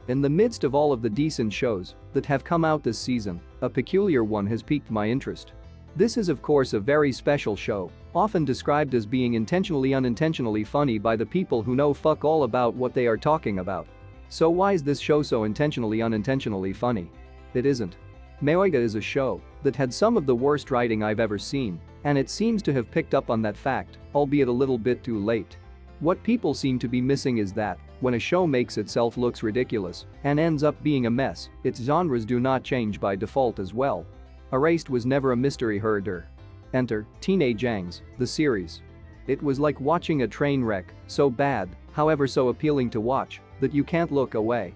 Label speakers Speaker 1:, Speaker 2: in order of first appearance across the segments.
Speaker 1: In the midst of all of the decent shows that have come out this season, a peculiar one has piqued my interest. This is of course a very special show, often described as being intentionally unintentionally funny by the people who know fuck all about what they are talking about. So why is this show so intentionally unintentionally funny? It isn't. Mayoiga is a show that had some of the worst writing I've ever seen, and it seems to have picked up on that fact, albeit a little bit too late. What people seem to be missing is that, when a show makes itself looks ridiculous and ends up being a mess, its genres do not change by default as well. Erased was never a mystery herder. Enter Teenage Angst, the series. It was like watching a train wreck, so bad, however so appealing to watch, that you can't look away.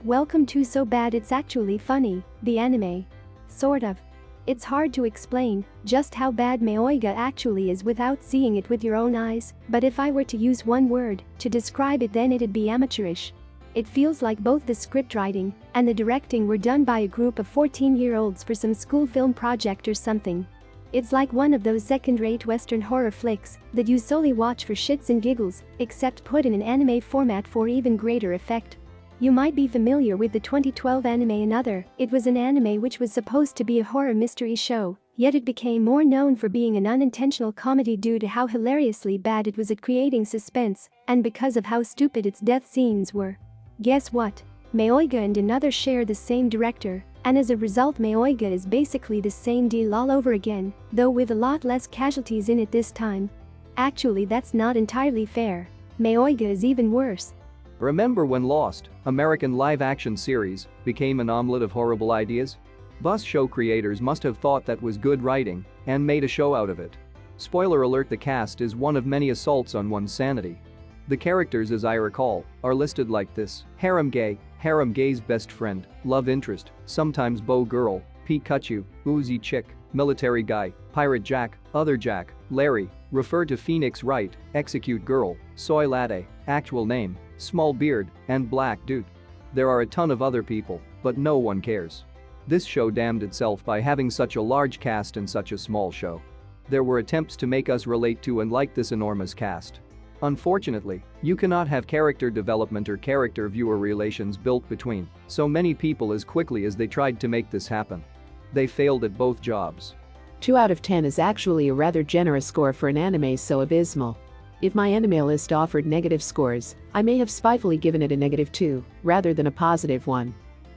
Speaker 2: Welcome to So Bad It's Actually Funny, the anime. Sort of. It's hard to explain just how bad Mayoiga actually is without seeing it with your own eyes, but if I were to use one word to describe it, then it'd be amateurish. It feels like both the script writing and the directing were done by a group of 14-year-olds for some school film project or something. It's like one of those second-rate Western horror flicks that you solely watch for shits and giggles, except put in an anime format for even greater effect. You might be familiar with the 2012 anime Another. It was an anime which was supposed to be a horror mystery show, yet it became more known for being an unintentional comedy due to how hilariously bad it was at creating suspense, and because of how stupid its death scenes were. Guess what? Mayoiga and Another share the same director, and as a result Mayoiga is basically the same deal all over again, though with a lot less casualties in it this time. Actually, that's not entirely fair. Mayoiga is even worse.
Speaker 1: Remember when Lost, American live-action series, became an omelet of horrible ideas? Bus show creators must have thought that was good writing and made a show out of it. Spoiler alert, the cast is one of many assaults on one's sanity. The characters, as I recall, are listed like this: harem gay's best friend, love interest, sometimes beau girl, Pikachu, Uzi chick, military guy, pirate Jack, other Jack, Larry, refer to Phoenix Wright, execute girl, soy latte, actual name, small beard, and black dude. There are a ton of other people, but no one cares. This show damned itself by having such a large cast in such a small show. There were attempts to make us relate to and like this enormous cast. Unfortunately, you cannot have character development or character-viewer relations built between so many people as quickly as they tried to make this happen. They failed at both jobs.
Speaker 3: 2 out of 10 is actually a rather generous score for an anime so abysmal. If MyAnimeList offered negative scores, I may have spitefully given it a -2, rather than a +1.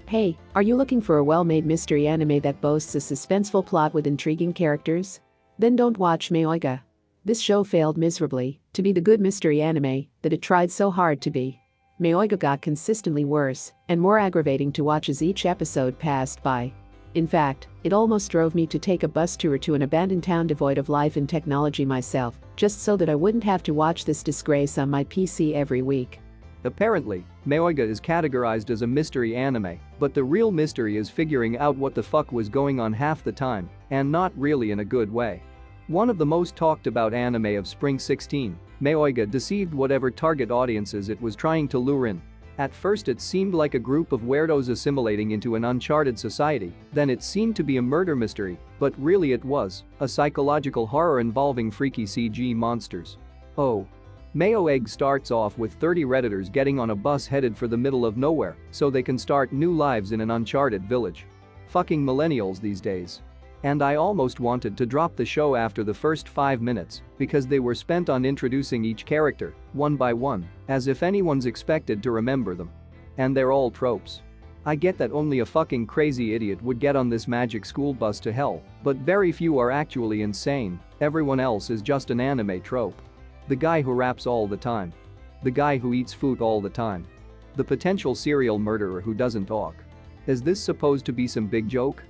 Speaker 3: Hey, are you looking for a well-made mystery anime that boasts a suspenseful plot with intriguing characters? Then don't watch Mayoiga. This show failed miserably to be the good mystery anime that it tried so hard to be. Mayoiga got consistently worse and more aggravating to watch as each episode passed by. In fact, it almost drove me to take a bus tour to an abandoned town devoid of life and technology myself, just so that I wouldn't have to watch this disgrace on my PC every week.
Speaker 1: Apparently, Mayoiga is categorized as a mystery anime, but the real mystery is figuring out what the fuck was going on half the time, and not really in a good way. One of the most talked about anime of Spring 16, Mayoiga deceived whatever target audiences it was trying to lure in. At first it seemed like a group of weirdos assimilating into an uncharted society, then it seemed to be a murder mystery, but really it was a psychological horror involving freaky CG monsters. Oh. Mayoiga starts off with 30 Redditors getting on a bus headed for the middle of nowhere so they can start new lives in an uncharted village. Fucking millennials these days. And I almost wanted to drop the show after the first 5 minutes because they were spent on introducing each character, one by one, as if anyone's expected to remember them. And they're all tropes. I get that only a fucking crazy idiot would get on this magic school bus to hell, but very few are actually insane. Everyone else is just an anime trope. The guy who raps all the time. The guy who eats food all the time. The potential serial murderer who doesn't talk. Is this supposed to be some big joke?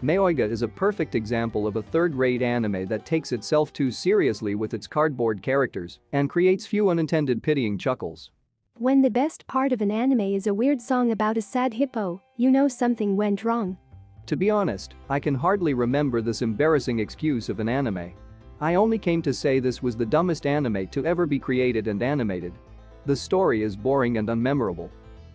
Speaker 1: Mayoiga is a perfect example of a third-rate anime that takes itself too seriously with its cardboard characters and creates few unintended pitying chuckles.
Speaker 2: When the best part of an anime is a weird song about a sad hippo, you know something went wrong.
Speaker 1: To be honest, I can hardly remember this embarrassing excuse of an anime. I only came to say this was the dumbest anime to ever be created and animated. The story is boring and unmemorable.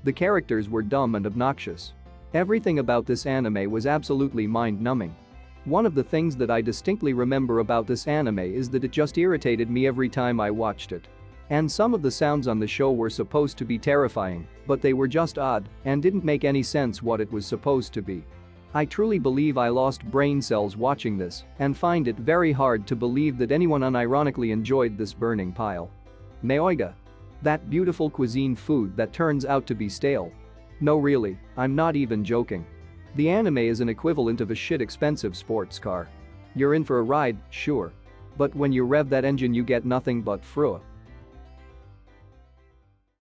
Speaker 1: The characters were dumb and obnoxious. Everything about this anime was absolutely mind-numbing. One of the things that I distinctly remember about this anime is that it just irritated me every time I watched it. And some of the sounds on the show were supposed to be terrifying, but they were just odd and didn't make any sense what it was supposed to be. I truly believe I lost brain cells watching this and find it very hard to believe that anyone unironically enjoyed this burning pile. Mayoiga. That beautiful cuisine food that turns out to be stale. No really, I'm not even joking. The anime is an equivalent of a shit expensive sports car. You're in for a ride, sure. But when you rev that engine you get nothing but frua.